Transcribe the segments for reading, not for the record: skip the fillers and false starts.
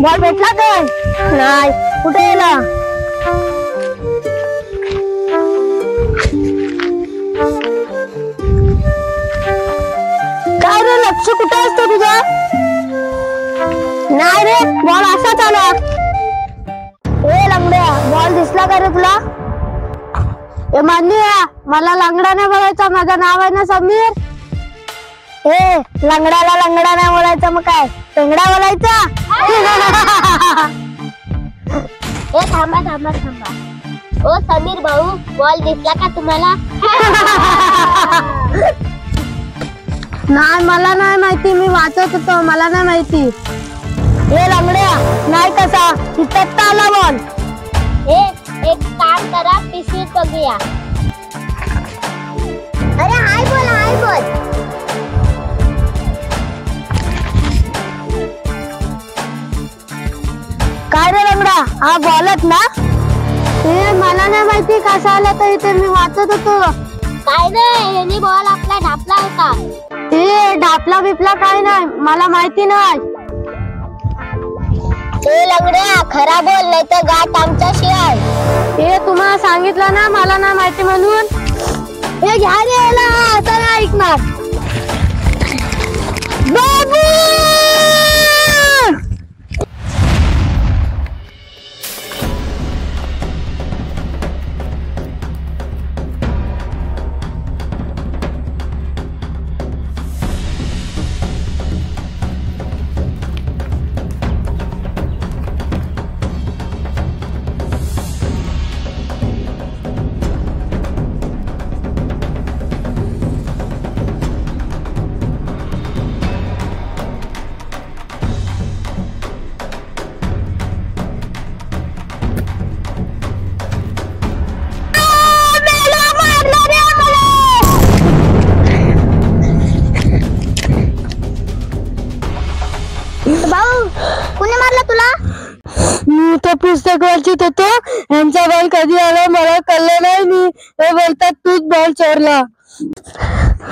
Ball भेटला काय? नाही. कुठे गेला? काय रे, लक्ष कुठे असतं तुझं? नाही रे, बॉल असाच आला. ए लंगड्या, बॉल दिसला का रे तुला? ए मान्य, मला लंगडा नाही बोलायचा, माझं नाव आहे ना समीर. ए लंगड्याला लंगडा नाही बोलायचं, मग काय पेंगडा बोलायचा? ए थांबा थांबा थांबा. ओ समीर भाऊ, बॉल दिसला का तुम्हाला? नाही, मला नाही माहिती, मी वाचत होतो, मला नाही माहिती. ए लंगड्या, नाही कसा इथं आला बॉल. एक काम करा, पिशवीत बघूया. अरे हाय बोल, हाय बोल. काय रे लंगडा, हा बॉलच ना? ए मला नाही माहिती कसा आला, तर इथे मी वाचत होतो. काय नाही, यांनी बॉल आपला ढापला होता. ए ढापला बिपला काय नाही, मला माहिती नाही. ए लंगड्या, खरा बोल, नाही तर गाठ आमच्याशी आहे. ए तुम्हाला सांगितलं ना मला नाही माहिती म्हणून. ए घ्या रे याला, आता नाही ऐकणार. बाबू भाऊ, कुणी मारला तुला? मी तर पुस्तक वाचित होतो, यांचा बॉल कधी आला मला कळलं नाही. मी हे बोलतात तूच बॉल चोरला.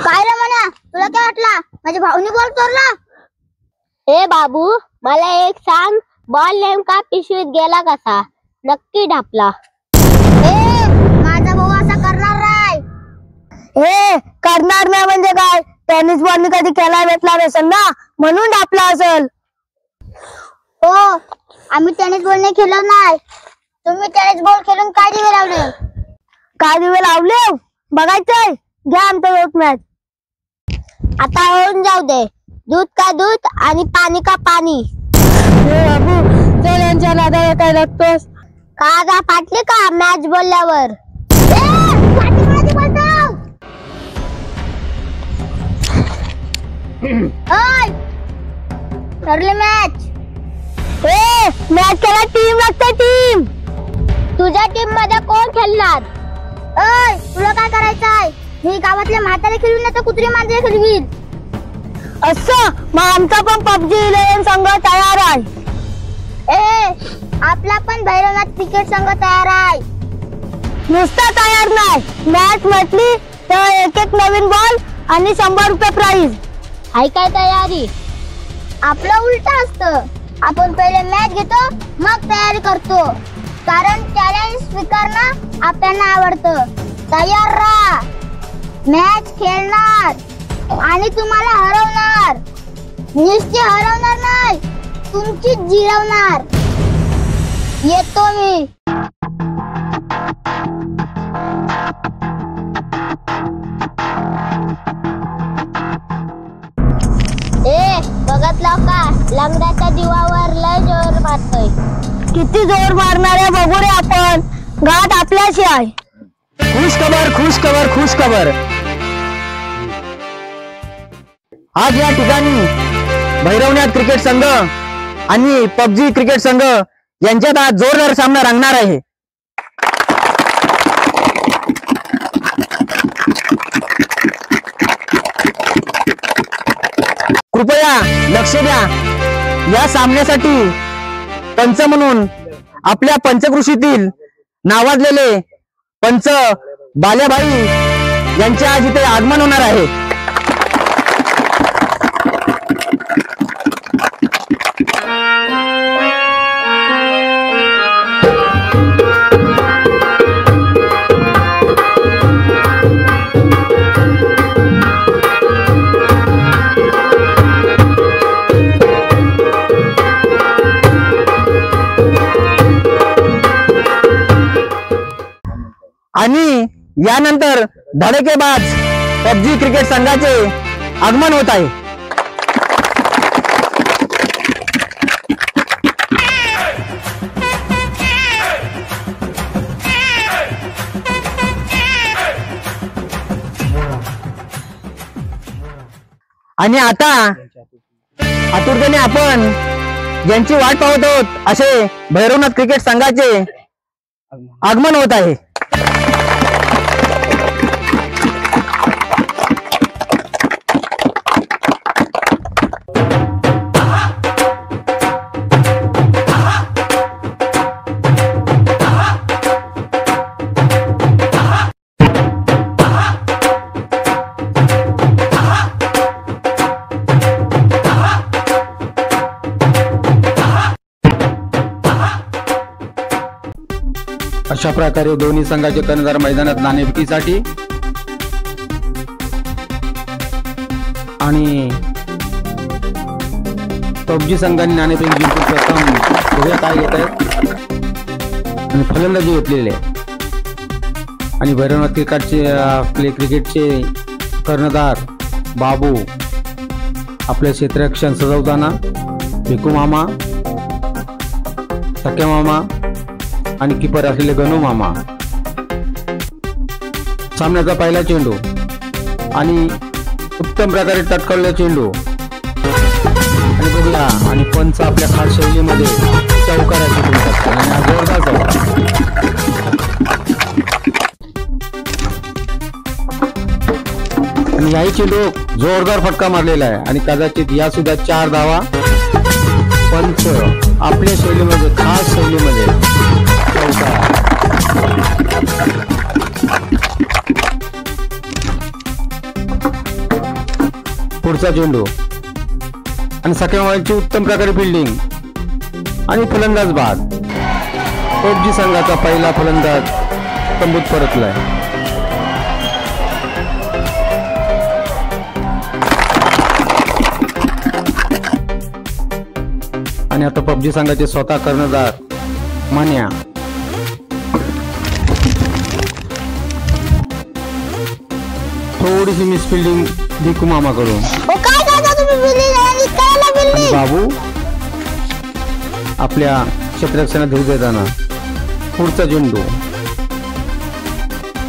काय रे म्हणा, तुला काय वाटला माझ्या भाऊनी बॉल चोरला? ए बाबू, मला एक सांग, बॉल नेमका पिशवीत गेला कसा? नक्की ढापला. ए माझा भाऊ असा करणार नाही. हे करणार नाही म्हणजे काय? टेनिस बॉल मी कधी खेळायला भेटला नसेल ना, म्हणून ढापला असेल. हो, आम्ही टेनिस बॉल नाही खेळलो नाही. तुम्ही टेनिस बॉल खेळून काय दिवे लावले? काय दिवे लावले बघायचंय? घ्या आमचं रोज मॅच. आता होऊन जाऊ दे. दूध का दूध आणि पाणी का पाणी. बाबू चल, यांच्या नादाला काय लागतोस? कागा फाटली का मॅच बोलल्यावर? ठरली मॅच. ए मॅच खेळा, टीम लागते टीम. तुझ्या टीम मध्ये कोण खेळणार? ओय तुला काय करायचंय? मी गावातल्या म्हातारे खेळून नाही तर कुत्री मांजरे खेळवीन. असं मग आमचा पण पबजी 11 संघ तयार आहे. ए आपला पण भैरवनाथ क्रिकेट संघ तयार आहे. नुसता तयार नाही, मॅच म्हटली तर एक एक नवीन बॉल आणि 100 रुपये प्राइज. हाय काय तयारी? आपलं उलट असतं, आपण पहिले मॅच घेतो मग तयारी करतो, कारण चॅलेंज स्वीकारणं आपल्याला आवडतं. तयार राहा, मॅच खेळणार आणि तुम्हाला हरवणार. नुसती हरवणार नाही, तुमची जिरवणार. येतो मी. ए बघतलाव का, लंगड्याच्या जीवावर लय जोर मारतोय. किती जोर मारणार आहे बघू रे आपण. गाठ आपल्याशी आहे. खुश खबर, खुश खबर, खुश खबर. आज या ठिकाणी भैरवनाथ क्रिकेट संघ आणि पबजी क्रिकेट संघ यांच्यात आज जोरदार सामना रंगणार आहे. कृपया लक्ष द्या. या सामन्यासाठी पंच म्हणून आपल्या पंचकृषीतील नावाजलेले पंच बाल्याबाई यांचे आज इथे आगमन होणार आहे. आणि यानंतर धडकेबाज पबजी क्रिकेट संघाचे आगमन होत आहे. आणि आता आतुरतेने आपण ज्यांची वाट पाहत आहोत असे भैरवनाथ क्रिकेट संघाचे आगमन होत आहे. अशा प्रकारे दोन्ही संघाचे कर्णधार मैदानात नाणेफेकीसाठी आणि पबजी संघाने नाणेफेक जिंकून प्रथम उभ्या काय घेत आहेत आणि फलंदाजी घेतलेली आहे. आणि भैरवनाथ क्रिकेटचे कर्णधार बाबू आपले क्षेत्ररक्षण सजवताना भिकू मामा, सख्या मामा आणि किपर असलेले गणू मामा. सामन्याचा पहिला चेंडू आणि उत्तम प्रकारे टटकवलेला चेंडू आणि बघूया आणि पंच आपल्या खास शैलीमध्ये चौकाराची बोलतात आणि हा जोरदार चौकार. आणि याही चेंडू जोरदार फटका मारलेला आहे आणि कदाचित या सुद्धा 4 धावा. पंच आपल्या शैलीमध्ये खास शैलीमध्ये पुढचा चेंडू आणि सख्यामाची उत्तम प्रकारे फिल्डिंग आणि फलंदाज बाद. पबजी संघाचा पहिला फलंदाज तंबूत परतलाय. आणि आता पबजी संघाचे स्वतः कर्णधार मान्या थोडीशी मिसफिल्डिंग भिकू मामाकडून आणि बाबू आपल्या क्षेत्ररक्षणात धीर देताना पुढचा चेंडू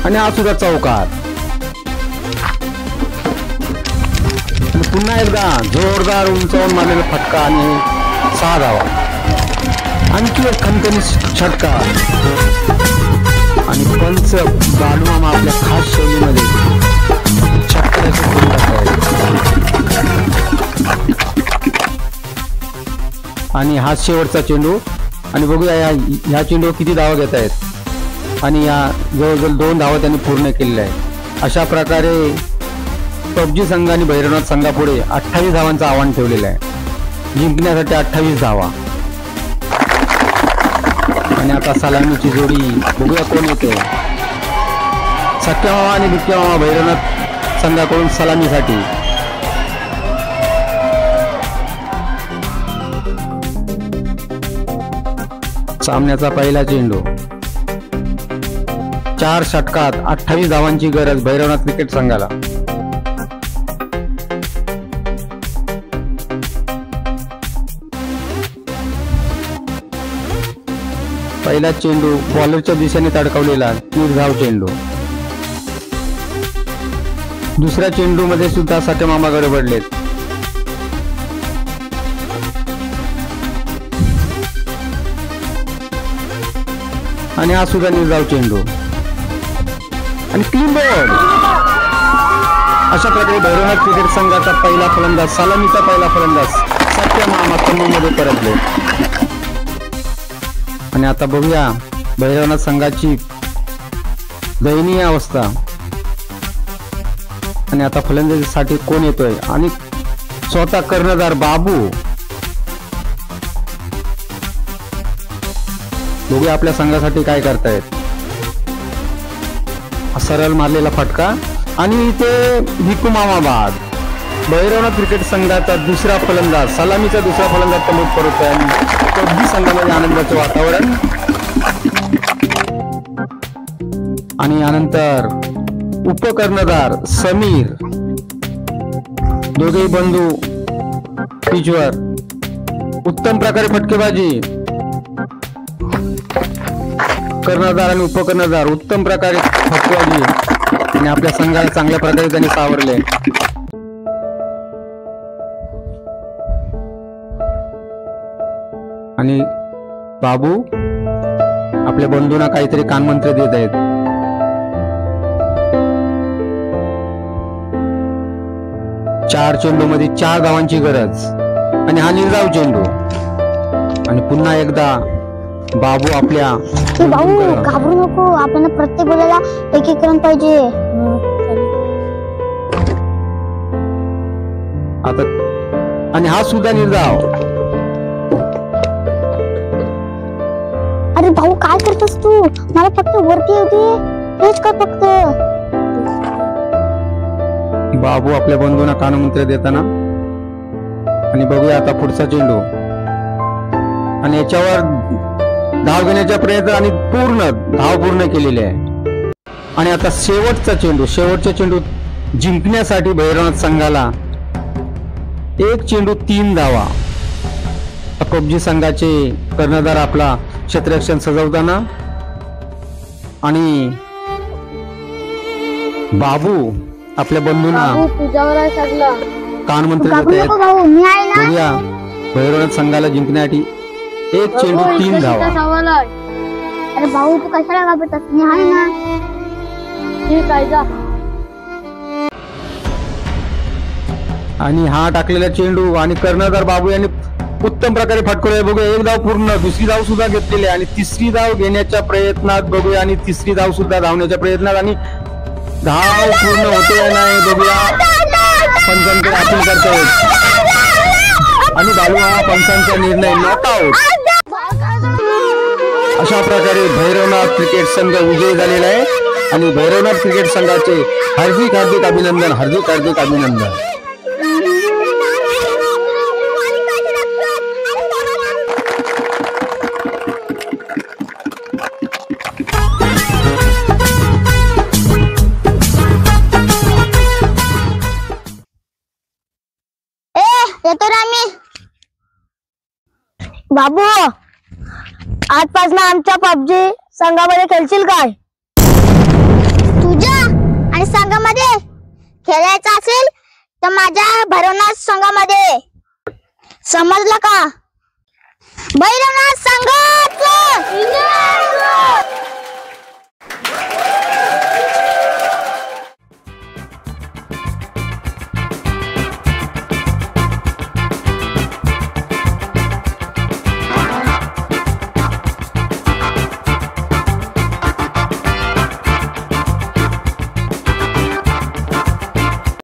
आणि हा सुद्धा चौकार. पुन्हा एकदा जोरदार उंचावून मारलेला फटका आणि 6 धावा. आणखी एक खणखणीत षटका आणि पंच बालूमामा आपल्या खास शैलीमध्ये आणि हा शेवटचा चेंडू आणि बघूया ह्या चेंडू किती धावा घेत आहेत आणि या जवळजवळ 2 धावा त्यांनी पूर्ण केलेल्या आहेत. अशा प्रकारे पबजी संघ आणि भैरवनाथ संघापुढे 28 धावांचं आव्हान ठेवलेलं आहे. जिंकण्यासाठी 28 धावा. आणि आता सलामीची जोडी बघूया कोण येते. सख्या मामा आणि भिक्या मामा भैरवनाथ संघाकडून सलामीसाठी. सामन्याचा पहिला चेंडू 4 षटकात 28 धावांची गरज भैरवनाथ क्रिकेट संघाला. पहिला चेंडू बॉलरच्या दिशेने तडकवलेला 3 धाव चेंडू. दुसऱ्या चेंडू मध्ये सुद्धा सख्या मामाकडे पडलेत. आणि हा सुद्धा निर्धाव चेंडू आणि 3 बॉल. अशा प्रकारे भैरवनाथ क्रिकेट संघाचा पहिला फलंदाज सलामीचा पहिला फलंदाज सख्या मामा तंबूमध्ये परतले. आणि आता बघूया भैरवनाथ संघाची दयनीय अवस्था. आणि आता फलंदाजीसाठी कोण येतोय आणि स्वतः कर्णधार बाबू. बघूया आपल्या संघासाठी काय करतायत. सरळ मारलेला फटका आणि इथे भिकू मामा बाद. भैरवनाथ क्रिकेट संघाचा दुसरा फलंदाज सलामीचा दुसरा फलंदाज तंबूत परततोय आणि पबजी संघामध्ये आनंदाचे वातावरण. आणि यानंतर उपकर्णधार समीर, दोघेही बंधू पिचवर उत्तम प्रकारे फटकेबाजी. कर्णधार आणि उपकर्णधार उत्तम प्रकारे फटकेबाजी आणि आपल्या संघाला चांगल्या प्रकारे त्यांनी सावरले. आणि बाबू आपल्या बंधूंना काहीतरी कानमंत्र देत आहेत. चार चेंडू मध्ये 4 धावांची गरज आणि हा निर्धाव चेंडू. आणि पुन्हा एकदा बाबू आपल्या भाऊ घाबरू नको, आपल्याला प्रत्येक बोलायला एक एक रन पाहिजे. आता आणि हा सुद्धा निर्धाव. अरे भाऊ काय करतोस तू? मला फक्त वरती होती हेच कर फक्त. बाबू आपल्या बंधूंना कानमंत्र देताना. आणि बघूया आता पुढचा चेंडू. आणि याच्यावर धाव घेण्याचा प्रयत्न आणि धाव पूर्ण केलेली आहे. आणि आता शेवटचा चेंडू जिंकण्यासाठी भैरवनाथ संघाला 1 चेंडू 3 धावा. पबजी संघाचे कर्णधार आपला क्षेत्ररक्षण सजवताना. आणि बाबू आपल्या बंधूंना तुझ्यावर आहे सगळं. कानमंत्र घाबरू देत नको आहेत. भाऊ, मी आहे ना. बघूया भैरवनाथ संघाला जिंकण्यासाठी 1 चेंडू 3 धावा. सवाल आहे. अरे भाऊ तू कशाला घाबरतोस? मी आहे ना. ठीक आहे जा. आणि हा टाकलेला चेंडू आणि कर्णधार बाबू यांनी उत्तम प्रकारे फटकवलाय. बघूया 1 धाव पूर्ण, दुसरी धाव सुद्धा घेतलेली आहे आणि तिसरी धाव घेण्याच्या प्रयत्नात बघूया. आणि तिसरी धाव सुद्धा धावण्याच्या प्रयत्नात आणि धाव पूर्ण होते या नाही बघूया. पंचांकडे अपील करतायत आणि बालू हा पंचांचा निर्णय नॉकआउट. अशा प्रकारे भैरवनाथ क्रिकेट संघ विजयी झालेला आहे. आणि भैरवनाथ क्रिकेट संघाचे हार्दिक अभिनंदन, हार्दिक अभिनंदन. येतो ना आम्ही. बाबू आजपासून आमच्या पबजी संघामध्ये खेळशील काय? तुझ्या आणि संघामध्ये खेळायचं असेल तर माझ्या भैरवनाथ संघामध्ये. समजलं का? भैरवनाथ संघाचं